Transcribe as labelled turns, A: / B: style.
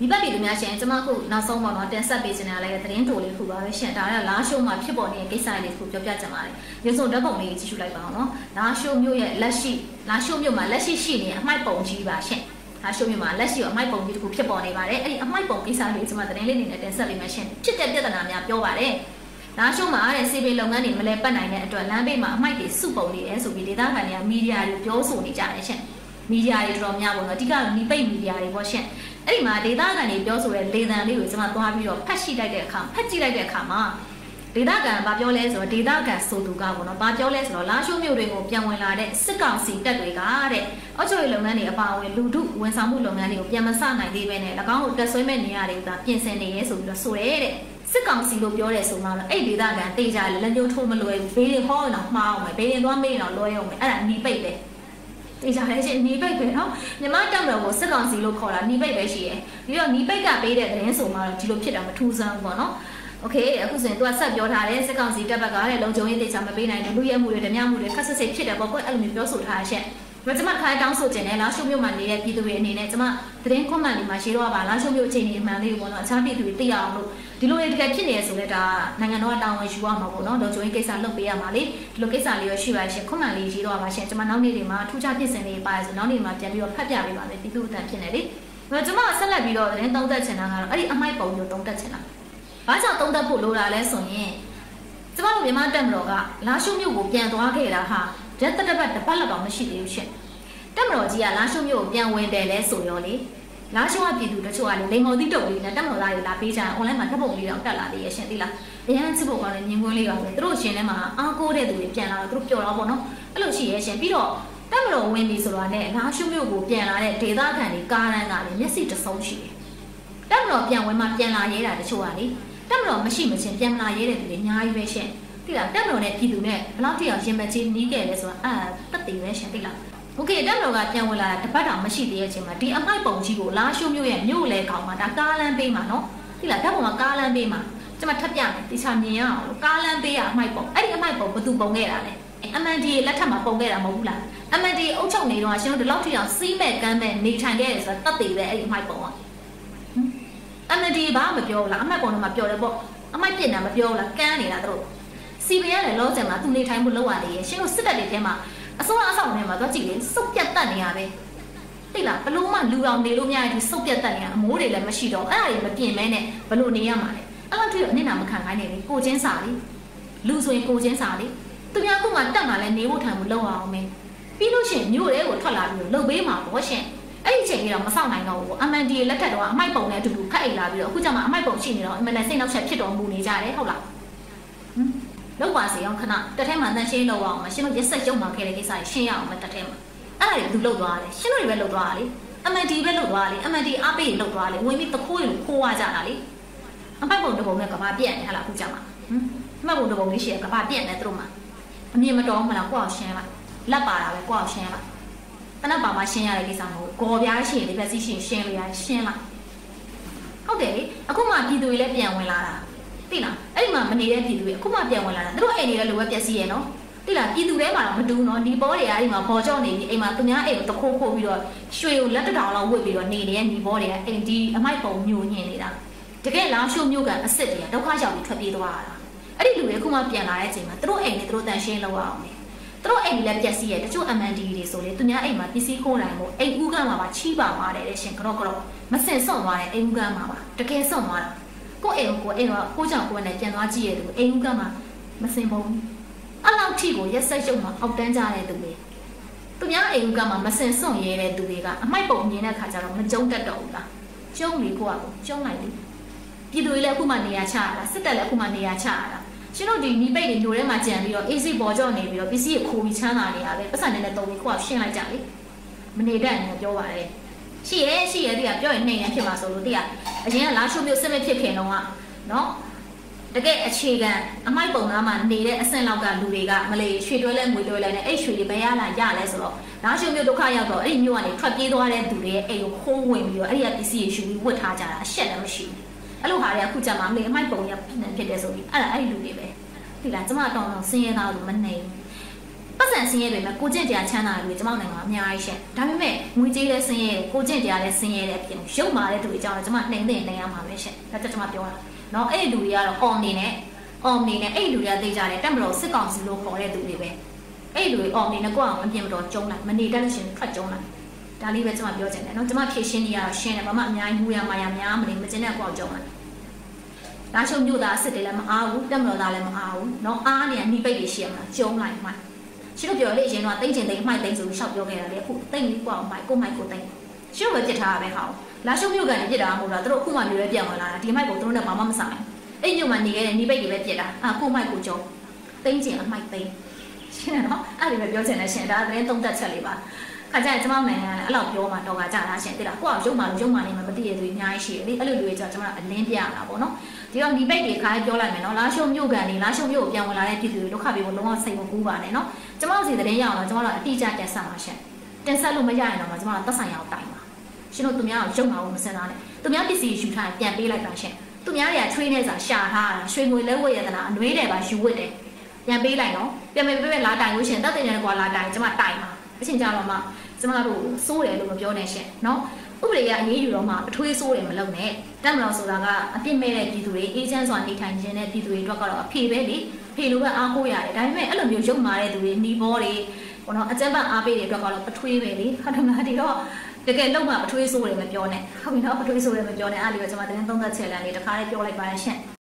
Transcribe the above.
A: ဒီဘက်ပြည်သူများရှင်ကျွန်မခုနောက်ဆုံးပေါ့နော်တင်ဆက်ပေးခြင်းနဲ့လည်းသတင်းတိုလေးခုပါပဲရှင်ဒါကလာရှိုးမှာဖြစ်ပေါ်နေတဲ့ကိစ္စလေးကိုပြောပြချင်ပါတယ်ရုပ်စုံဓာတ်ပုံလေးကြည့်ရှုလိုက်ပါအောင်နော်လာရှိုးမြို့ရဲ့လက်ရှိလာရှိုးမြို့မှာလက်ရှိရှိနေအမှိုက်ပုံကြီးပါရှင်လာရှိုးမြို့မှာလက်ရှိအမှိုက်ပုံကြီးတစ်ခုဖြစ်ပေါ်နေပါတယ်အဲ့ဒီအမှိုက်ပုံကိစ္စလေးကျွန်မသတင်းလေးနေနဲ့တင်ဆက်ပေးမယ်ရှင်ဖြစ်တဲ့ပြဿနာများပြောပါတယ်လာရှိုးမှာတဲ့စီပီလုပ်ငန်းတွေမလဲပတ်နိုင်တဲ့အတွက်လမ်းဘေးမှာအမှိုက်တွေစုပုံနေတယ်ဆိုပြီးဒေသခံတွေကမီဒီယာတွေပြောဆိုနေကြတယ်ရှင်မီဒီယာတွေတော်တော်များပေါ့နော်အဓိကနီးပိတ်မီဒီယာတွေပေါ့ရှင်အဲ့ဒီမှာဒေသခံတွေပြောဆိုတဲ့လေသံလေးကိုကျွန်မသွားပြီးတော့ဖတ်ကြည့်လိုက်တဲ့အခါမှာဒေသခံဘာပြောလဲဆိုတော့ဒေသခံဆိုသူကပေါ့နော်ဘာပြောလဲဆိုတော့လာရှိုးမြို့တွေကိုပြန်ဝင်လာတဲ့စစ်ကောင်စီတပ်တွေကတဲ့အောက်ချုပ်ရေးလုပ်ငန်းတွေအပါအဝင်လူထုဝန်ဆောင်မှုလုပ်ငန်းတွေကိုပြန်မဆနိုင်သေးပဲနဲ့၎င်းကိုတက်ဆွဲမဲ့နေရာတွေကပြင်ဆင်နေရဲဆိုပြီးတော့ဆိုရဲတဲ့စစ်ကောင်စီလို့ပြောတယ်ဆိုမှတော့အဲ့ဒေသခံတေးကြလက်ညှိုးထိုးမလွယ်ဘူးဘေးရင်ဟောအောင်မှားအောင်ပဲဘေးရင်သွားမေးအောင်လွှဲအောင်ပဲအဲ့ဒါနီးပိတ်ပဲတေးကြလဲရှင်နီးပိတ်ပဲနော်မြမတက်တော်ကိုစစ်ကောင်စီလို့ခေါ်တာနီးပိတ်ပဲရှိတယ်ပြီးတော့နီးပိတ်ကပေးတဲ့သတင်းဆိုမှတော့ဒီလိုဖြစ်တာမထူးဆန်းဘူးပေါ့နော်โอเคအခုဆိုရင်သူကဆက်ပြောထားတယ်စစ်ကောင်စီတပ်ဘက်ကလည်းလုံခြုံရေးတေချာမပေးနိုင်ဘူးလူရဲမှုတွေဓမြမှုတွေခက်ဆစ်စစ်ဖြစ်တယ်ပေါ့ကွအဲ့လိုမျိုးပြောဆိုထားရှင့်ကျွန်မခိုင်းတောင်းဆိုခြင်းနဲ့လာရှိုးမြို့မှာနေတဲ့ပြည်သူတွေအနေနဲ့ကျွန်မသတင်းကွန်မန့်လေးမှာရှင်းတော့ပါလာရှိုးမြို့အခြေအနေမှန်လေးပေါ့နော်အခြားပြည်သူတွေသိရအောင်လို့ဒီလိုတကယ်ဖြစ်နေရဆိုလဲဒါနိုင်ငံတော်ကတာဝန်ယူရမှာပေါ့နော်လုံခြုံရေးကိစ္စလုပ်ပေးရမှာလေဒီလိုကိစ္စလေးရရှိပါရှင်ကွန်မန့်လေးရေးတော့ပါရှင်ကျွန်မနောက်နေ့တွေမှာထူးခြားဖြစ်စဉ်လေးပါရဆိုနောက်နေ့မှာပြန်ပြီးတော့ဖတ်ပြပေးပါမယ်ပြည်သူအတန်ဖြစ်နေလေကျွန်မဆက်လက်ပြီးတော့သတင်းသုံးသပ်ချင်တာကတော့အဲ့ဒီအမိုက်ပုံမျိုးသုံးသပ်ချင်တာဘာကြောင့်သုံးသပ်ဖို့လိုတာလဲဆိုရင်ကျွန်မတို့မြန်မာတပ်မတော်ကလာရှိုးမြို့ကိုပြန်သွားခဲ့တာဟာရက်တပတ်တစ်ပတ်လောက်တော့မရှိသေးဘူးရှင်တက်မတော်ကြီးကလာရှိုးမြို့ကိုပြန်ဝင်တယ်လဲဆိုရောလေလာရှိုးကပြည်သူတချို့ကလေလိန်မော်သီးတုပ်လေးနဲ့တက်မတော်သားတွေလာပေးကြတယ် online မှာဓာတ်ပုံလေးတော့တက်လာသေးရဲ့ရှင်သိလားအရန်ချစ်ဖို့ကောင်းတဲ့မြင်ကွင်းလေးပါပဲသူတို့ရှင်ထဲမှာအားကိုးတဲ့သူတွေပြန်လာတော့သူတို့ပျော်တော့ပေါ့နော်အဲ့လိုရှိရဲ့ရှင်ပြီးတော့တက်မတော်ဝင်ပြီဆိုတာနဲ့လာရှိုးမြို့ကိုပြန်လာတဲ့ဒေသခံတွေကားရန်ကလေမျက်စိတဆုံးရှိတယ်တက်မတော်ပြန်ဝင်မှပြန်လာရဲတာတချို့ကလေတက်မတော်မရှိမချင်းပြန်လာရဲတဲ့သူတွေအများကြီးပဲရှင်သိလားတက်မတော်နဲ့ပြည်သူနဲ့ဘယ်လောက်ထိအောင်ရင်မချင်းနီးခဲ့လဲဆိုတာတက်တည်ပဲရှင်သိလားโอเคတက်မတော်ကပြန်ဝင်လာတာတပတ်တောင်မရှိသေးတဲ့အချိန်မှာဒီအမိုက်ပုံကြီးကိုလာရှိုးမြို့ရဲ့မြို့လေကောင်မှာဒါကားလမ်းပေးမှာနော်သိလားတက်ပုံကကားလမ်းပေးမှာကျွန်မထပ်ပြမယ်တိချာမြင်ရအောင်လို့ကားလမ်းပေးရအမိုက်ပုံအဲ့ဒီအမိုက်ပုံဘသူပုံခဲ့တာလဲအမန်ဒီလက်ထက်မှာပုံခဲ့တာမဟုတ်ဘူးလားအမန်ဒီအုပ်ချုပ်နေတော့ရှင်တို့ဒီလောက်ထိအောင်စီးမဲ့ကမ်းမဲ့နေထိုင်ခဲ့တယ်ဆိုတာတက်တည်ပဲအဲ့ဒီအမိုက်ပုံကအမန်ဒီဘာမှမပြောဘူးလားအမိုက်ပုံတော့မပြောတယ်ပေါ့အမိုက်ပြစ်တာမပြောဘူးလားကမ်းနေတာတို့စီပီရဲလည်းလောဆယ်မှာသူနေထိုင်မှုလောက်ရတယ်ရဲ့ရှင်တို့စစ်တပ်တွေထဲမှာအစိုးရအဆောင်ထဲမှာသွားကြည့်လေစုပ်ပြတ်တက်နေရပဲသိလားဘလို့မှလူအောင်နေလို့မရရင်စုပ်ပြတ်တက်နေရအမိုးတွေလည်းမရှိတော့အဲ့ဒါတွေမပြင်မဲနဲ့ဘလို့နေရမှာလဲအဲ့လောက်ထိတော့အနစ်နာမခံခိုင်းနေလေကိုချင်းစာလေလူဆိုရင်ကိုချင်းစာလေသူများကမှတက်မှာလဲနေဖို့ထိုင်ဖို့လောက်အောင်မယ်ပြီးလို့ရှိရင်မြို့ရဲကိုထွက်လာပြီးလှုပ်ပေးမှာပေါ့ရှင်အဲ့ဒီချိန်ကြီးတော့မဆောင်နိုင်တော့ဘူးအမန်ဒီလက်ထက်တော့အမိုက်ပုံနဲ့အတူတူခတ်အိတ်လာပြီးတော့အခုကျမှအမိုက်ပုံရှိနေတော့အမန်နဲ့စိတ်နောက်ချက်ဖြစ်တော်မူနေကြတယ်ဟုတ်လားလောက်ပါစေအောင်ခဏတက်ထဲမှာတန်ရှင်းလောက်အောင်မရှင်းလို့ရက်ဆက်ရုံမှာခဲ့တဲ့ကိစ္စရှင်းရအောင်မတက်ထဲမှာအဲ့ဒါတွေဘယ်သူလောက်သွားလဲရှင်းလို့တွေပဲလောက်သွားတာလေအမန်ဒီပဲလောက်သွားလေအမန်ဒီအားပေးလောက်သွားလေဝင်ပြီးတခိုးတွေခိုးသွားကြတာလေအမိုက်ပုံတစ်ပုံနဲ့ကဘာပြက်နေဟလားအခုကျမှအမိုက်ပုံတစ်ပုံလေးရှိရကဘာပြက်နေသူတို့မှာအမြင်မတော်မလားကိုအောင်ရှင်းလိုက်လက်ပါတာပဲကိုအောင်ရှင်းလိုက်တနက်ပါမှရှင်းရတဲ့ကိစ္စမဟုတ်ဘူးဂေါ်ပြားရှိရင်ဒီဘက်စီရှင်းလို့ရရှင်းလိုက်ဟုတ်တယ်လေအခုမှပြည်သူတွေလည်းပြန်ဝင်လာတာသိလားအဲ့ဒီမှာမနေတဲ့ပြည်သူတွေအခုမှပြန်ဝင်လာတာသူတို့အိမ်တွေလည်းလိုပဲပြက်စီးရနော်သိလားပြည်သူထဲမှာတော့မတူးနော်ဒီဘောတွေကအဲ့ဒီမှာပေါ်ကြော့နေပြီးအိမ်မှာသူများအိမ်ကိုတခိုးခိုးပြီးတော့ရွှေကိုလက်တထောင်လောက်ဝစ်ပြီးတော့နေတဲ့ညီဘောတွေကအိမ်ဒီအမိုက်ပုံမျိုးညင်နေတာတကယ်လာရှိုးမျိုးကအစ်စ်တွေကဒုက္ခရောက်ပြီးထွက်ပြေးသွားတာအဲ့ဒီလူတွေအခုမှပြန်လာတဲ့အချိန်မှာသူတို့အိမ်တွေသူတို့တန်ရှင်းလောက်အောင်လေသူတို့အိမ်တွေလည်းပြက်စီးရတချို့ MND တွေဆိုလေသူများအိမ်မှာပစ္စည်းခိုးနိုင်မို့အိမ်ဦးကမှာပါချီးပါသွားတယ်တဲ့ရှင်ကတော့မစင်စွန့်သွားတယ်အိမ်ဦးကမှာပါတကယ်စွန့်သွားတာကိုအိမ်ကိုအိမ်တော့ကိုကြောင့်ကိုနဲ့ပြန်သွားကြည့်ရတဲ့သူအိမ်ဦးကမှာမစင်ပုံအဲ့လောက်ထိကိုရက်ဆက်ရုံမှာအောက်တန်းကြတဲ့သူတွေသူများအိမ်ဦးကမှာမစင်စွန့်ရဲတဲ့သူတွေကအမိုက်ပုံမြင်တဲ့ခါကျတော့မကြုံတတ်တော့ဘူးလားကျုံလေကိုကကျုံလိုက်လေပြည်သူတွေလည်းအခုမှနေရာချရတာစစ်တပ်လည်းအခုမှနေရာချရတာရှင်တို့ဒီမိပိတ်တွေမျိုးထဲမှာကြံပြီးတော့ AC ပေါ်ကြော့နေပြီးတော့ပစ္စည်းကိုခိုးပြီးချမ်းသာနေရပဲပတ်စံနဲ့တုံးပြီးကိုကရှင်းလိုက်ကြလေမနေတတ်ရင်ပြောပါတယ်ရှိရဲတိကပြောရင်နှိမ်ရဖြစ်မှာဆိုလို့တိကအရင်ကလာရှိုးမျိုးစစ်မဖြစ်ခင်တော့ကနော်တကယ်အခြေခံအမိုက်ပုံသားမှာနေတဲ့အဆင့်လောက်ကလူတွေကမလေးရွှေတွဲလဲငွေတွဲလဲနဲ့အဲ့ရွှေတွေဘယ်ရလာရလဲဆိုတော့လာရှိုးမျိုးဒုက္ခရောက်တော့အဲ့ဒီမျိုးကနေထွက်ပြေးသွားတဲ့သူတွေရဲ့အိမ်ကိုခိုးဝင်ပြီးတော့အဲ့ဒီကပစ္စည်းတွေယူပြီးဝတ်ထားကြတာအရှက်လည်းမရှိဘူးအဲ့လိုဟာတွေအခုကြမှာမလေးအမိုက်ပုံရဖြစ်တယ်ဆိုပြီးအဲ့ဒါအဲ့ဒီလူတွေပဲဒီလားကျမတောင်းဆင်းရဲသားလို့မနေဘူး ပတ်စံဆင်းရဲတွေမှာကိုကျင့်တရားချမ်းသာတွေကျွန်မနိုင်ငံမှာအများကြီးရှင်ဒါပေမဲ့ငွေကြေးလည်းဆင်းရဲကိုကျင့်တရားလည်းဆင်းရဲတဲ့အပြင်ရုပ်မာတဲ့သူတွေကြောင့်ကျွန်မနှိမ်သိမ့်နေရမှာပဲရှင်ဒါကျွန်မပြောတာနော်အဲ့ဒီလူတွေကတော့အော်နေနဲ့အဲ့ဒီလူတွေကသိကြတယ်တက်မလို့စစ်ကောင်စီလို့ခေါ်တဲ့သူတွေပဲအဲ့ဒီလူတွေအော်နေနဲ့ကိုယ့်အောင်အပြင်မတော်ကျုံးလိုက်မနေတတ်လို့ရှင်ထွက်ကျုံးလိုက်ဒါလေးပဲကျွန်မပြောချင်တယ်နော်ကျွန်မဖြည့်ရှင်းနေရတော့ရှင်းတယ်ဘာမှအများကြီးမူရမာရများမနေမကျင်တဲ့ကိုယ့်အောင်ကျုံးလိုက်ဒါရှုံမြို့သားစစ်တယ်လည်းမအားဘူးတက်မလို့သားလည်းမအားဘူးနော်အားနေနီးပိတ်တွေရှိရမှာကျုံးလိုက်မှရှင်းလို့ပြောလေအရင်တော့တိတ်ချင်တိတ်မှိုက်တိတ်ဆိုရှောက်ပြောခဲ့တာလေအခုတိတ်လေးကွာအောင်မှိုက်ကိုမိုက်ကိုတိတ်ရှင်းလို့ပြစ်ထားရပဲဟောလာရှုံမြို့ကနေပြစ်တာမဟုတ်လားသူတို့အခုမှမျိုးပဲပြောင်းလာတာဒီမိုက်ကိုသူတို့နဲ့ဘာမှမဆိုင်အဲ့မြို့မှာနေခဲ့တဲ့နီးပိတ်တွေပဲပြစ်တာကိုမိုက်ကိုကျုံးတိတ်ချင်အမှိုက်တိတ်ရှင်းနော်အဲ့ဒီပဲပြောချင်တယ်ရှင်ဒါသတင်းသုံးသက်ချက်လေးပါခါကျရင်ကျွန်မနိုင်ငံအဲ့လောက်ပြောမှတော့ကကြတာရှင်တိလားကိုကရုပ်မှနေမှာမတည့်ရသူအများကြီးရှိတယ်လေအဲ့လိုလူတွေကြောင့်ကျွန်မအလင်းပြရတာပေါ့နော်ဒီတော့ဒီပိတ်တွေခါပြောလိုက်မယ်နော်လာရှုံမြို့ကန်နေလာရှုံမြို့ကိုပြန်ဝင်လာတဲ့ပြည်သူတွေဒုက္ခပေးဖို့လုံးဝစိတ်မကူးပါနဲ့နော်ကျွန်မတို့စီသတင်းရအောင်တော့ကျွန်မတို့အတိအကျတင်ဆက်ပါရှင်တင်ဆက်လို့မရရင်တော့ကျွန်မတို့သက်ဆိုင်ရအောင်တိုင်ပါရှင်တို့သူများကိုရုပ်မှာမစင်စားနဲ့သူများပစ္စည်းယူထားရင်ပြန်ပေးလိုက်ပါရှင်သူများတွေကချွေးနေစားရှာထားတာရွှေငွေလဲဝဲရတနာအနှွေးတယ်ပါယူဝတ်တယ်ပြန်ပေးလိုက်နော်ပြန်ပေးလာတိုင်လို့ရှင်တက်တဲ့နေကွာလာတိုင်ကျွန်မတိုင်ပါအချင်းကြတော့မှကျွန်မတို့စိုးတယ်လို့မပြောနဲ့ရှင်နော်ဥပဒေကအရေးယူတော့မှအထွေးဆိုးတယ်မလုပ်နဲ့တက်မလို့ဆိုတာကအပြစ်မဲ့တဲ့ပြည်သူတွေအေးချမ်းစွာနေထိုင်ခြင်းတဲ့ပြည်သူတွေအတွက်ကတော့အဖေပဲလေဖေလိုပဲအားကိုးရတယ်ဒါပေမဲ့အဲ့လိုမျိုးရုပ်မာတဲ့သူတွေနှီးဘောတွေဘောနော်အကြမ်းဖက်အားပေးတွေအတွက်ကတော့အထွေးပဲလေဟုတ်တယ်မလားဒီတော့တကယ်လုံးဝအထွေးဆိုးတယ်မပြောနဲ့ဟုတ်ပြီနော်အထွေးဆိုးတယ်မပြောနဲ့အဲ့ဒီပဲကျွန်မတင်းသုံးသက်ချက်လမ်းလေးတစ်ခါလေးပြောလိုက်ပါရရှင်